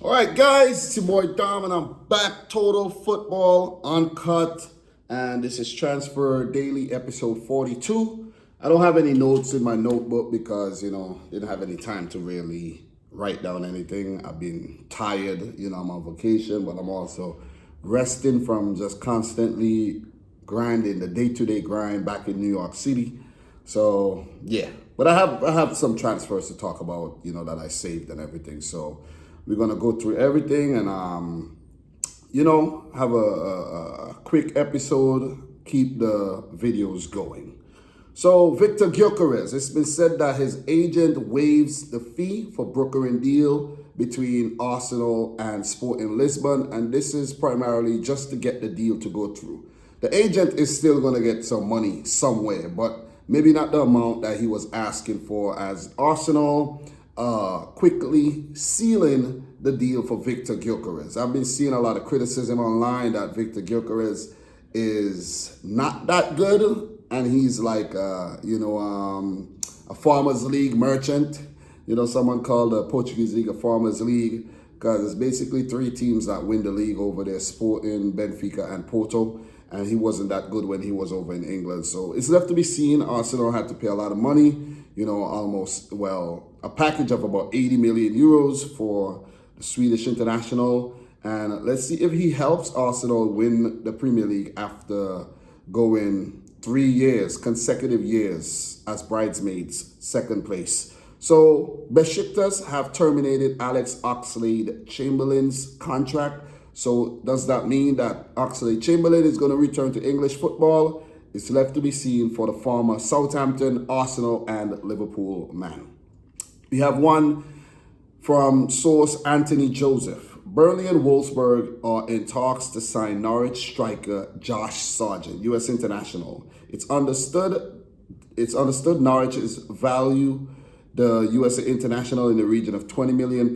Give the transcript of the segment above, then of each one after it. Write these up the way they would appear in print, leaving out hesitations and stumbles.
All right, guys, it's your boy Dom, and I'm back. Total Football Uncut, and this is Transfer Daily episode 42. I don't have any notes in my notebook because, didn't have any time to really write down anything. I've been tired, I'm on vacation, but I'm also resting from just constantly grinding, the day-to-day grind back in New York City. So, yeah, but I have some transfers to talk about, that I saved and everything. So, we're gonna go through everything and have a quick episode. Keep the videos going. So Victor Gyökeres, it's been said that his agent waives the fee for brokering deal between Arsenal and Sporting Lisbon, and this is primarily just to get the deal to go through. The agent is still gonna get some money somewhere, but maybe not the amount that he was asking for, as Arsenal quickly sealing the deal for Victor Gyökeres. I've been seeing a lot of criticism online that Victor Gyökeres is not that good, and he's like, a Farmers League merchant. Someone called the Portuguese League a Farmers League because it's basically three teams that win the league over there: Sporting, Benfica, and Porto. And he wasn't that good when he was over in England. So it's left to be seen. Arsenal had to pay a lot of money, a package of about 80 million euros for the Swedish international. And let's see if he helps Arsenal win the Premier League after going 3 consecutive years as bridesmaids, second place. So Besiktas have terminated Alex Oxlade-Chamberlain's contract. So does that mean that Oxlade-Chamberlain is going to return to English football? It's left to be seen for the former Southampton, Arsenal, and Liverpool man. We have one from source Anthony Joseph. Burnley and Wolfsburg are in talks to sign Norwich striker Josh Sargent, U.S. international. It's understood Norwich is value the U.S. international in the region of £20 million.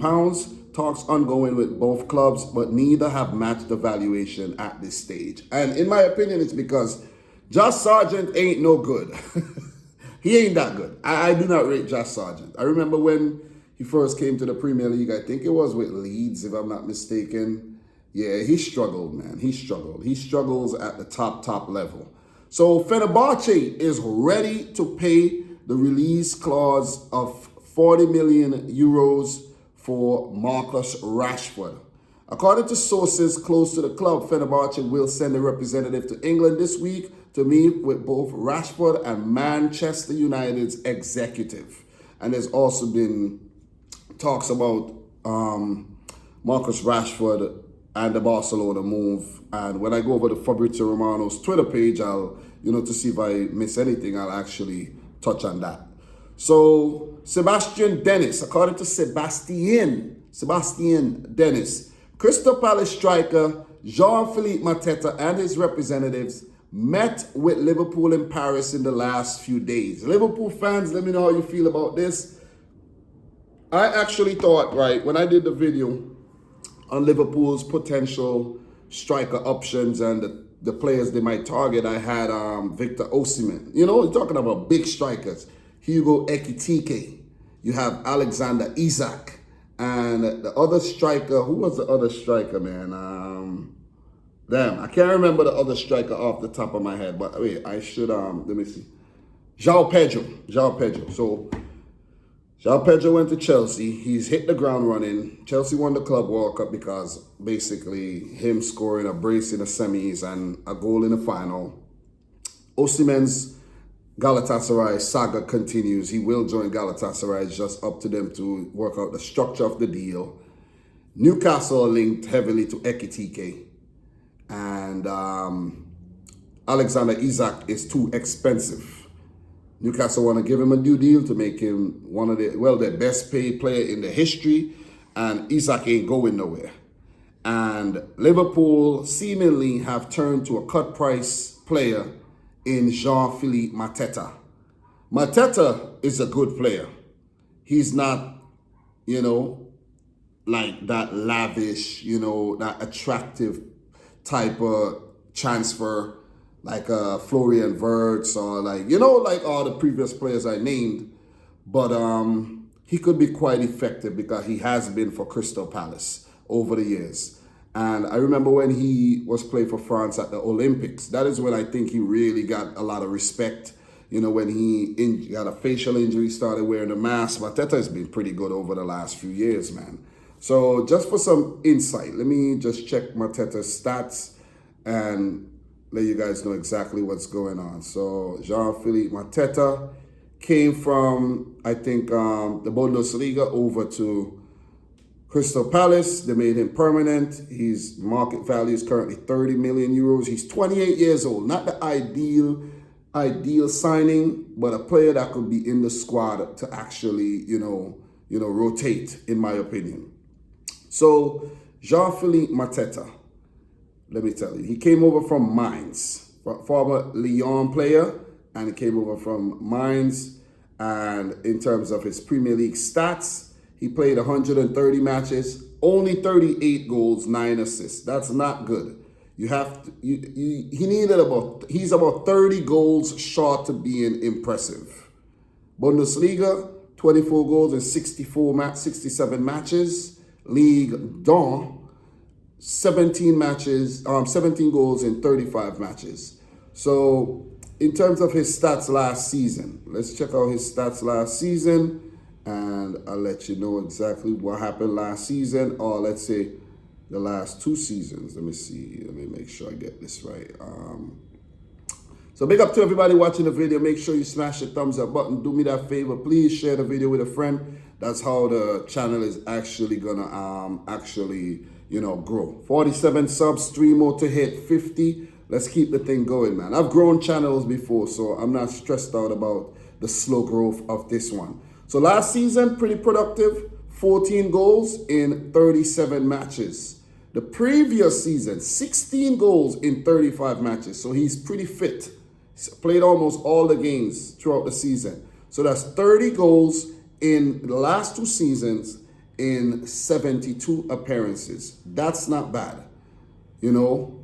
Talks ongoing with both clubs, but neither have matched the valuation at this stage. And in my opinion, it's because Josh Sargent ain't no good. He ain't that good. I do not rate Josh Sargent. I remember when he first came to the Premier League, I think it was with Leeds, if I'm not mistaken. Yeah, he struggled, man. He struggled. He struggles at the top level. So Fenerbahce is ready to pay the release clause of 40 million euros for Marcus Rashford. According to sources close to the club, Fenerbahce will send a representative to England this week to meet with both Rashford and Manchester United's executive. And there's also been talks about Marcus Rashford and the Barcelona move. And when I go over to Fabrizio Romano's Twitter page, I'll, to see if I miss anything, I'll actually touch on that. So Sebastian Dennis, according to Sebastian Dennis, Crystal Palace striker Jean-Phillipe Mateta and his representatives met with Liverpool in Paris in the last few days. Liverpool fans, let me know how you feel about this. I actually thought, when I did the video on Liverpool's potential striker options and the players they might target, I had Victor Osimhen. We're talking about big strikers. Hugo Ekitike. You have Alexander Isak. And the other striker, who was the other striker, man? I can't remember the other striker off the top of my head. But wait, I should, let me see. João Pedro. So, João Pedro went to Chelsea. He's hit the ground running. Chelsea won the Club World Cup because basically him scoring a brace in the semis and a goal in the final. Osimhen's Galatasaray saga continues. He will join Galatasaray. It's just up to them to work out the structure of the deal. Newcastle linked heavily to Ekitike. And Alexander Isak is too expensive. Newcastle want to give him a new deal to make him one of their best paid player in the history. And Isak ain't going nowhere. And Liverpool seemingly have turned to a cut price player in Jean-Phillipe Mateta. Mateta is a good player. He's not, like that lavish, that attractive type of transfer like Florian Wirtz or like all the previous players I named. But he could be quite effective because he has been for Crystal Palace. over the years. And I remember when he was playing for France at the Olympics. That is when I think he really got a lot of respect. You know, when he got a facial injury, started wearing a mask. Mateta has been pretty good over the last few years, man. So just for some insight, let me just check Mateta's stats and let you guys know exactly what's going on. So Phillipe Mateta came from, I think, the Bundesliga over to Crystal Palace. They made him permanent. His market value is currently 30 million euros. He's 28 years old. Not the ideal signing, but a player that could be in the squad to actually, rotate, in my opinion. So Phillipe Mateta, let me tell you, he came over from Mainz, former Lyon player, and he came over from Mainz. And in terms of his Premier League stats, he played 130 matches, only 38 goals, 9 assists. That's not good. He's about 30 goals short of being impressive. Bundesliga, 24 goals in 67 matches. Ligue 1, 17 goals in 35 matches. So in terms of his stats last season, let's check out his stats last season. And I'll let you know exactly what happened last season, or let's say the last 2 seasons. Let me see. Let me make sure I get this right. So big up to everybody watching the video. Make sure you smash the thumbs up button. Do me that favor. Please share the video with a friend. That's how the channel is actually gonna grow. 47 subs, 3 more to hit 50. Let's keep the thing going, man. I've grown channels before, so I'm not stressed out about the slow growth of this one. So last season, pretty productive, 14 goals in 37 matches. The previous season, 16 goals in 35 matches. So he's pretty fit. He's played almost all the games throughout the season. So that's 30 goals in the last 2 seasons in 72 appearances. That's not bad. You know,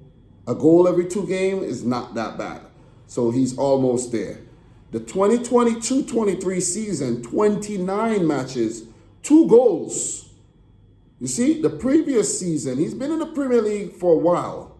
a goal every 2 games is not that bad. So he's almost there. The 2022-23 season, 29 matches, 2 goals. You see, the previous season, he's been in the Premier League for a while.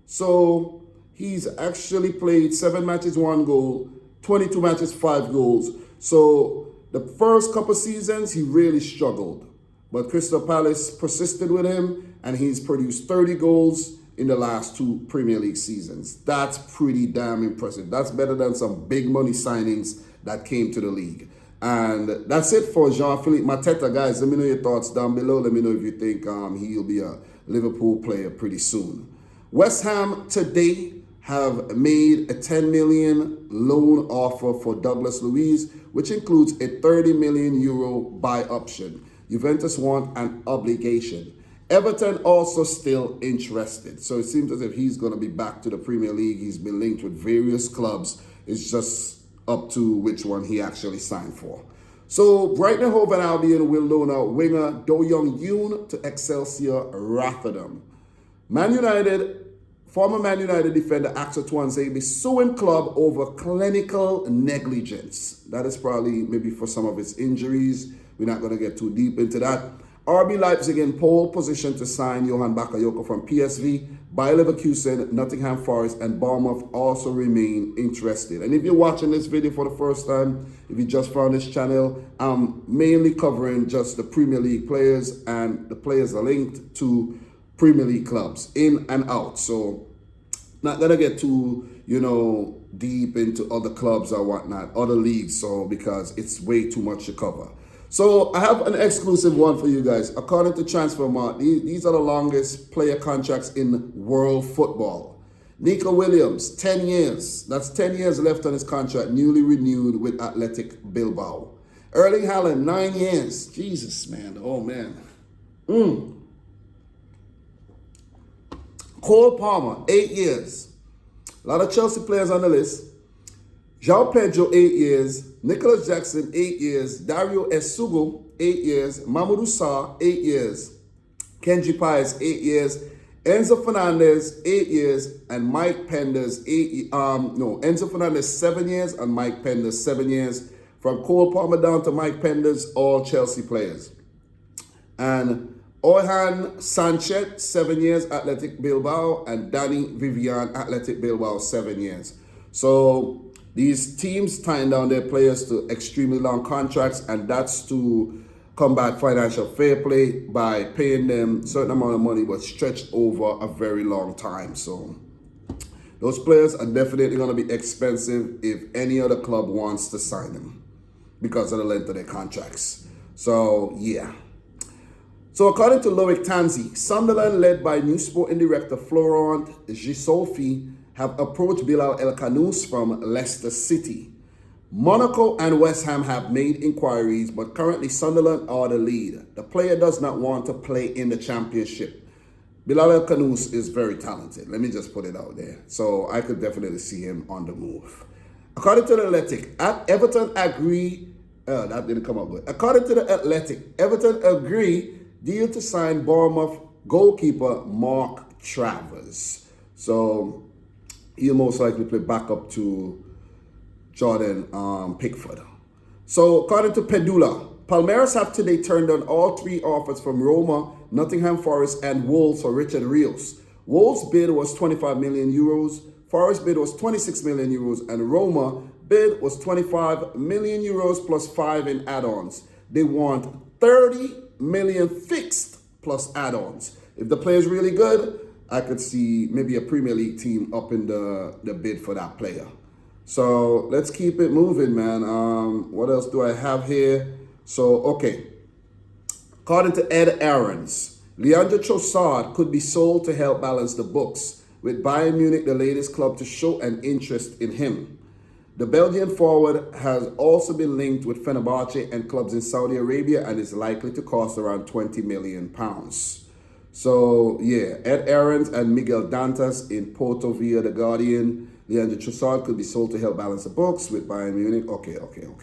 So he's actually played 7 matches, 1 goal, 22 matches, 5 goals. So the first couple seasons, he really struggled. But Crystal Palace persisted with him, and he's produced 30 goals in the last 2 Premier League seasons. That's pretty damn impressive. That's better than some big money signings that came to the league. And that's it for Phillipe Mateta, guys. Let me know your thoughts down below. Let me know if you think he'll be a Liverpool player pretty soon. West Ham today have made a 10 million loan offer for Douglas Luiz, which includes a 30 million euro buy option. Juventus want an obligation. Everton also still interested. So it seems as if he's going to be back to the Premier League. He's been linked with various clubs. It's just up to which one he actually signed for. So Brighton and Hove Albion will loan out winger Do Young-yoon to Excelsior Rotterdam. Former Man United defender Axel Tuanzebe suing club over clinical negligence. That is probably maybe for some of his injuries. We're not going to get too deep into that. RB Leipzig in pole position to sign Johan Bakayoko from PSV. Bayer Leverkusen, Nottingham Forest, and Bournemouth also remain interested. And if you're watching this video for the first time, if you just found this channel, I'm mainly covering just the Premier League players, and the players are linked to Premier League clubs, in and out. So not gonna get too, deep into other clubs or whatnot, other leagues, so because it's way too much to cover. So I have an exclusive one for you guys. According to Transfermarkt, these are the longest player contracts in world football. Nico Williams, 10 years. That's 10 years left on his contract, newly renewed with Athletic Bilbao. Erling Haaland, 9 years. Jesus, man. Oh, man. Cole Palmer, 8 years. A lot of Chelsea players on the list. João Pedro, 8 years. Nicholas Jackson, 8 years. Dario Esugo, 8 years. Mamadou Sarr, 8 years. Kenji Pius, 8 years. Enzo Fernandez, 8 years. And Mike Penders, Enzo Fernandez, 7 years. And Mike Penders, 7 years. From Cole Palmer down to Mike Penders, all Chelsea players. And Orhan Sanchez, 7 years, Athletic Bilbao, and Danny Vivian, Athletic Bilbao, 7 years. So these teams tying down their players to extremely long contracts, and that's to combat financial fair play by paying them a certain amount of money but stretched over a very long time. So those players are definitely going to be expensive if any other club wants to sign them because of the length of their contracts. So, yeah. So, according to Loic Tanzi, Sunderland, led by new sporting director Florent Gisolfi, have approached Bilal El Khanous from Leicester City. Monaco and West Ham have made inquiries, but currently Sunderland are the lead. The player does not want to play in the Championship. Bilal El Khanous is very talented. Let me just put it out there. So I could definitely see him on the move. According to the Athletic, Everton agree. That didn't come up good. According to the Athletic, Everton agree deal to sign Bournemouth goalkeeper Mark Travers. So he'll most likely play backup to Jordan Pickford. So according to Pedula, Palmeiras have today turned down all 3 offers from Roma, Nottingham Forest, and Wolves for Richard Rios. Wolves' bid was 25 million euros, Forest bid was 26 million euros, and Roma bid was 25 million euros plus 5 in add-ons. They want 30 million fixed plus add-ons. If the player is really good, I could see maybe a Premier League team up in the bid for that player. So let's keep it moving, man. What else do I have here? So, okay. According to Ed Aarons, Leandro Trossard could be sold to help balance the books, with Bayern Munich the latest club to show an interest in him. The Belgian forward has also been linked with Fenerbahce and clubs in Saudi Arabia and is likely to cost around £20 million. So, yeah, Ed Aarons and Miguel Dantas in Porto via The Guardian. Leandro Trossard could be sold to help balance the books with Bayern Munich. Okay,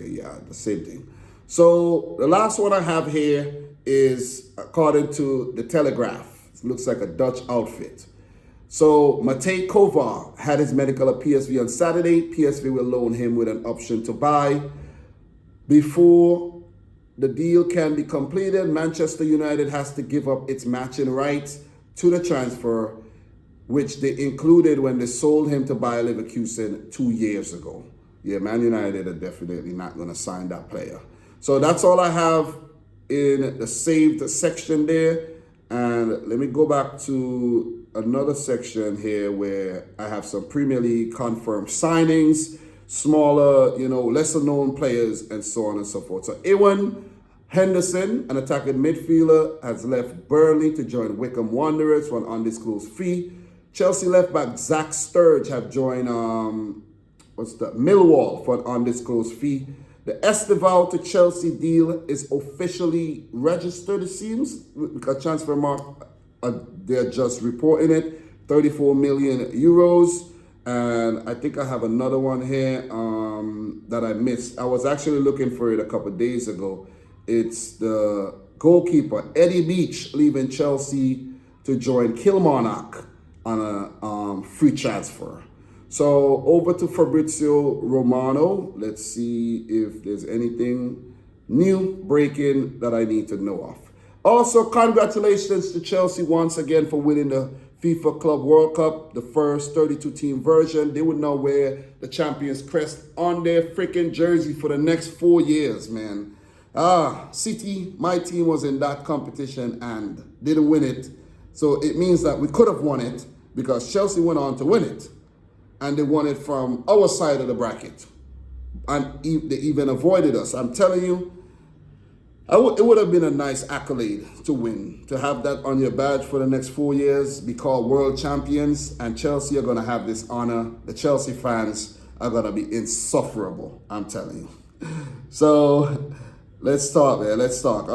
yeah, the same thing. So the last one I have here is according to The Telegraph. It looks like a Dutch outfit. So Matej Kovar had his medical at PSV on Saturday. PSV will loan him with an option to buy. Before the deal can be completed, Manchester United has to give up its matching rights to the transfer, which they included when they sold him to Bayer Leverkusen 2 years ago. Yeah, Man United are definitely not going to sign that player. So that's all I have in the saved section there. And let me go back to another section here where I have some Premier League confirmed signings, smaller, lesser known players, and so on and so forth. So Ewan Henderson, an attacking midfielder, has left Burnley to join Wycombe Wanderers for an undisclosed fee. Chelsea left back Zach Sturridge have joined Millwall for an undisclosed fee. The Estival to Chelsea deal is officially registered, it seems, because Transfermarkt, they're just reporting it, 34 million euros. And I think I have another one here that I missed. I was actually looking for it a couple of days ago. It's the goalkeeper, Eddie Beach, leaving Chelsea to join Kilmarnock on a free transfer. So over to Fabrizio Romano. Let's see if there's anything new breaking that I need to know of. Also, congratulations to Chelsea once again for winning the FIFA Club World Cup, the first 32-team version. They would now wear the Champions crest on their freaking jersey for the next 4 years, man. City, my team was in that competition and didn't win it. So it means that we could have won it because Chelsea went on to win it. And they won it from our side of the bracket. And they even avoided us. I'm telling you, it would have been a nice accolade to win, to have that on your badge for the next 4 years, be called world champions, and Chelsea are going to have this honor. The Chelsea fans are going to be insufferable, I'm telling you. So let's talk, man. Let's talk.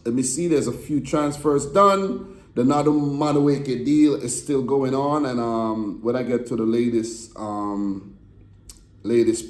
Let me see. There's a few transfers done. The Nadu Madueke deal is still going on, and when I get to the latest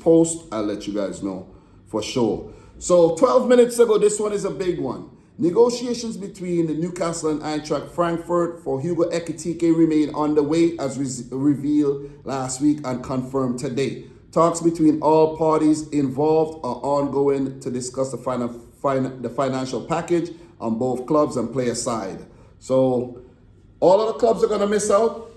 post, I'll let you guys know for sure. So 12 minutes ago, this one is a big one. Negotiations between the Newcastle and Eintracht Frankfurt for Hugo Ekitike remain underway, as revealed last week and confirmed today. Talks between all parties involved are ongoing to discuss the financial package on both clubs and player side. So all of the clubs are going to miss out.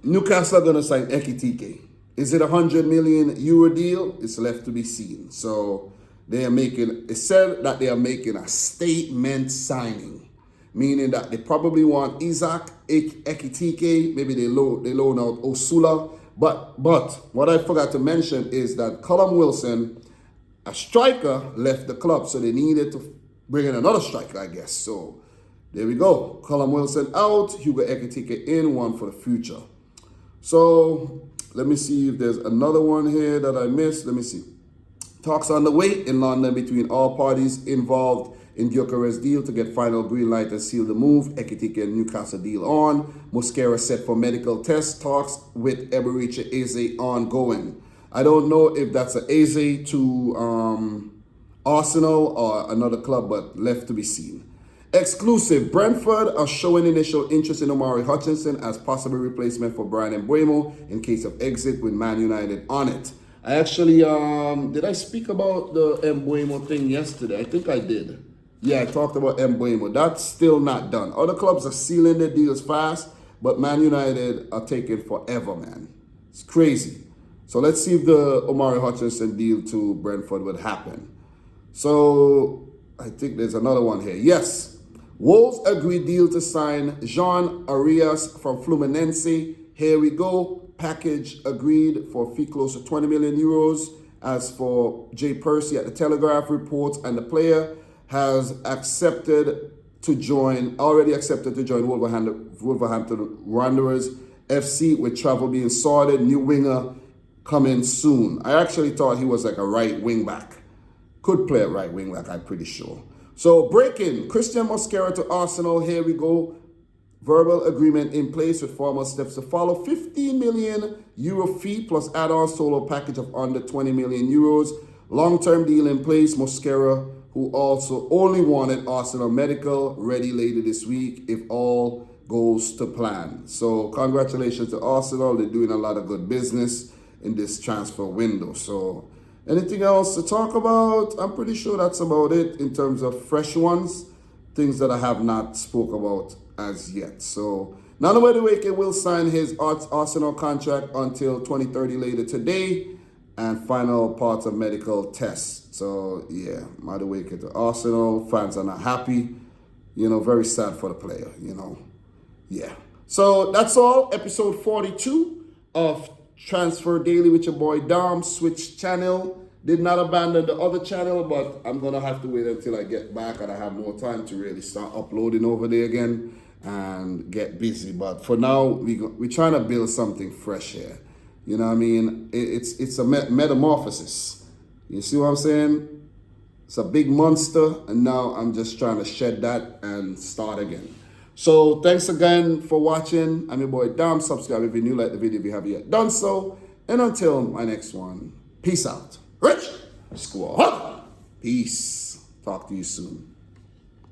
Newcastle are going to sign Ekitike. Is it a €100 million deal? It's left to be seen. So it said that they are making a statement signing, meaning that they probably want Isaac Ekitike, maybe they loan out Osula. But what I forgot to mention is that Callum Wilson, a striker, left the club, so they needed to bring in another striker, I guess. So there we go. Callum Wilson out, Hugo Ekitike in, one for the future. So let me see if there's another one here that I missed. Let me see. Talks on the way in London between all parties involved in Gyökeres deal to get final green light and seal the move. Ekitike and Newcastle deal on. Mosquera set for medical test. Talks with Eberechi Eze ongoing. I don't know if that's an Eze to Arsenal or another club, but left to be seen. Exclusive. Brentford are showing initial interest in Omari Hutchinson as possible replacement for Brian Mbeumo in case of exit with Man United on it. I actually, did I speak about the Mbeumo thing yesterday? I think I did. Yeah, I talked about Mbeumo. That's still not done. Other clubs are sealing their deals fast, but Man United are taking forever, man. It's crazy. So let's see if the Omari Hutchinson deal to Brentford would happen. So I think there's another one here. Yes. Wolves agreed deal to sign Jean Arias from Fluminense. Here we go. Package agreed for a fee close to €20 million. As for Jay Percy at the Telegraph reports, and the player has already accepted to join Wolverhampton Wanderers FC, with travel being sorted. New winger coming soon. I actually thought he was like a right wing back. Could play a right wing back, I'm pretty sure. So breaking, Christian Mosquera to Arsenal. Here we go. Verbal agreement in place with formal steps to follow. €15 million fee plus add-on solo package of under €20 million. Long-term deal in place. Mosquera, who also only wanted Arsenal medical, ready later this week if all goes to plan. So congratulations to Arsenal. They're doing a lot of good business in this transfer window. So anything else to talk about? I'm pretty sure that's about it in terms of fresh ones, things that I have not spoke about as yet. So Nanaweduweke will sign his Arsenal contract until 2030 later today, and final parts of medical tests. So yeah, Madueke to Arsenal. Fans are not happy. Very sad for the player, Yeah. So that's all. Episode 42 of Transfer Daily with your boy Dom. Switch channel. Did not abandon the other channel, but I'm going to have to wait until I get back and I have more time to really start uploading over there again and get busy. But for now, we're trying to build something fresh here. You know what I mean? It's a metamorphosis. You see what I'm saying? It's a big monster, and now I'm just trying to shed that and start again. So thanks again for watching. I'm your boy Dom. Subscribe if you're new, like the video if you haven't yet done so. And until my next one, peace out. Rich Squad. Peace. Talk to you soon.